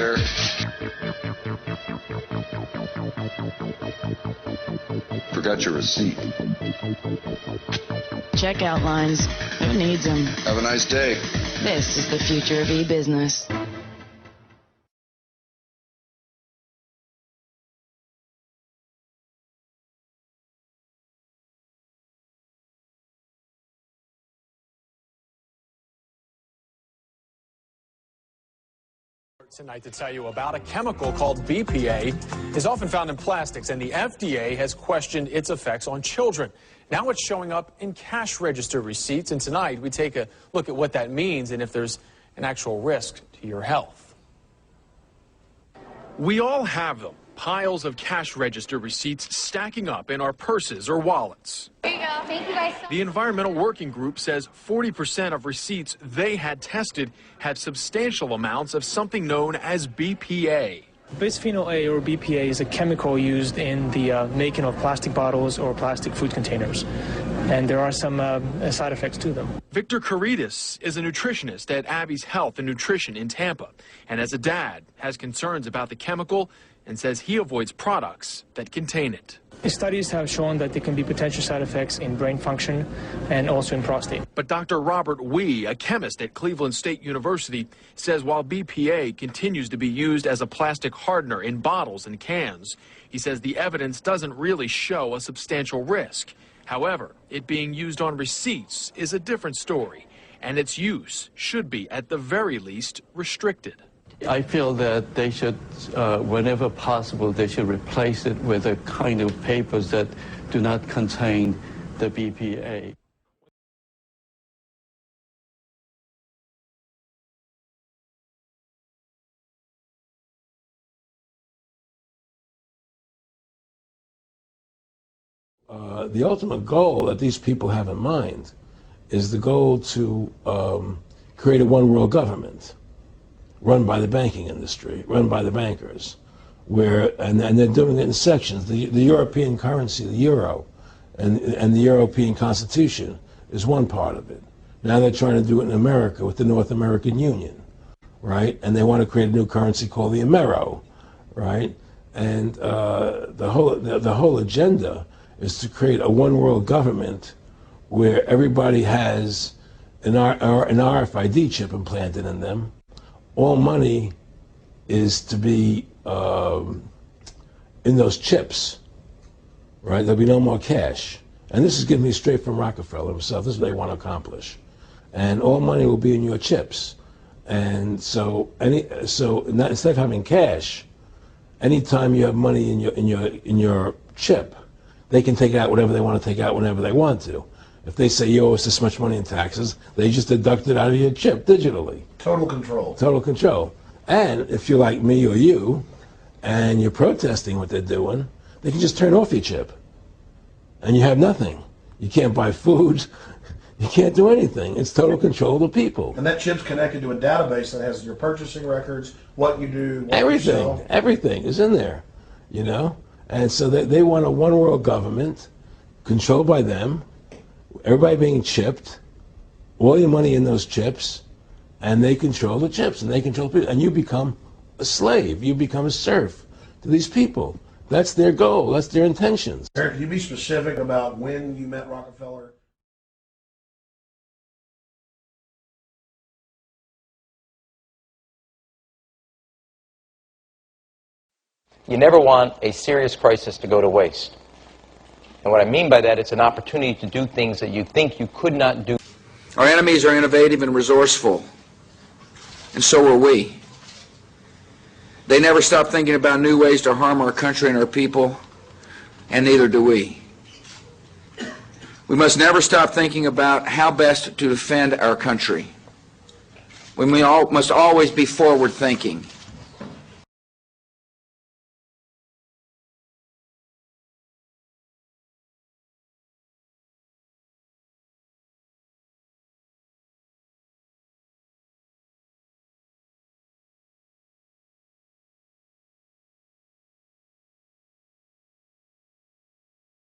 sir. Forgot your receipt. Checkout lines. Who needs them? Have a nice day. This is the future of e-business. Tonight to tell you about a chemical called BPA is often found in plastics, and the FDA has questioned its effects on children. Now it's showing up in cash register receipts, and tonight we take a look at what that means and if there's an actual risk to your health. We all have them, piles of cash register receipts stacking up in our purses or wallets. There you go. Thank you guys so much. The Environmental Working Group says 40% of receipts they had tested had substantial amounts of something known as BPA. Bisphenol A, or BPA, is a chemical used in the making of plastic bottles or plastic food containers. And there are some side effects to them. Victor Caritas is a nutritionist at Abby's Health and Nutrition in Tampa. And as a dad, has concerns about the chemical and says he avoids products that contain it. Studies have shown that there can be potential side effects in brain function and also in prostate. But Dr. Robert Wee, a chemist at Cleveland State University, says while BPA continues to be used as a plastic hardener in bottles and cans, he says the evidence doesn't really show a substantial risk. However, it being used on receipts is a different story, and its use should be, at the very least, restricted. I feel that they should, whenever possible, they should replace it with a kind of papers that do not contain the BPA. The ultimate goal that these people have in mind is the goal to create a one-world government run by the banking industry, run by the bankers, and they're doing it in sections. The European currency, the euro, and the European Constitution is one part of it. Now they're trying to do it in America with the North American Union, right? And they want to create a new currency called the Amero, right? And the whole agenda is to create a one-world government where everybody has an RFID chip implanted in them. All money is to be in those chips, right? There'll be no more cash. And this is giving me straight from Rockefeller himself. This is what they want to accomplish. And all money will be in your chips. And so instead of having cash, anytime you have money in your chip, they can take out whatever they want to take out whenever they want to. If they say you owe us this much money in taxes, they just deduct it out of your chip digitally. Total control. Total control. And if you're like me or you, and you're protesting what they're doing, they can just turn off your chip. And you have nothing. You can't buy food. You can't do anything. It's total control of the people. And that chip's connected to a database that has your purchasing records, what you do, what everything, you sell. Everything is in there, you know? And so they want a one-world government controlled by them, everybody being chipped, all your money in those chips, and they control the chips, and they control people, and you become a slave, you become a serf to these people. That's their goal, that's their intentions. Eric, can you be specific about when you met Rockefeller? You never want a serious crisis to go to waste. And what I mean by that, it's an opportunity to do things that you think you could not do. Our enemies are innovative and resourceful, and so are we. They never stop thinking about new ways to harm our country and our people, and neither do we. We must never stop thinking about how best to defend our country. We must always be forward-thinking.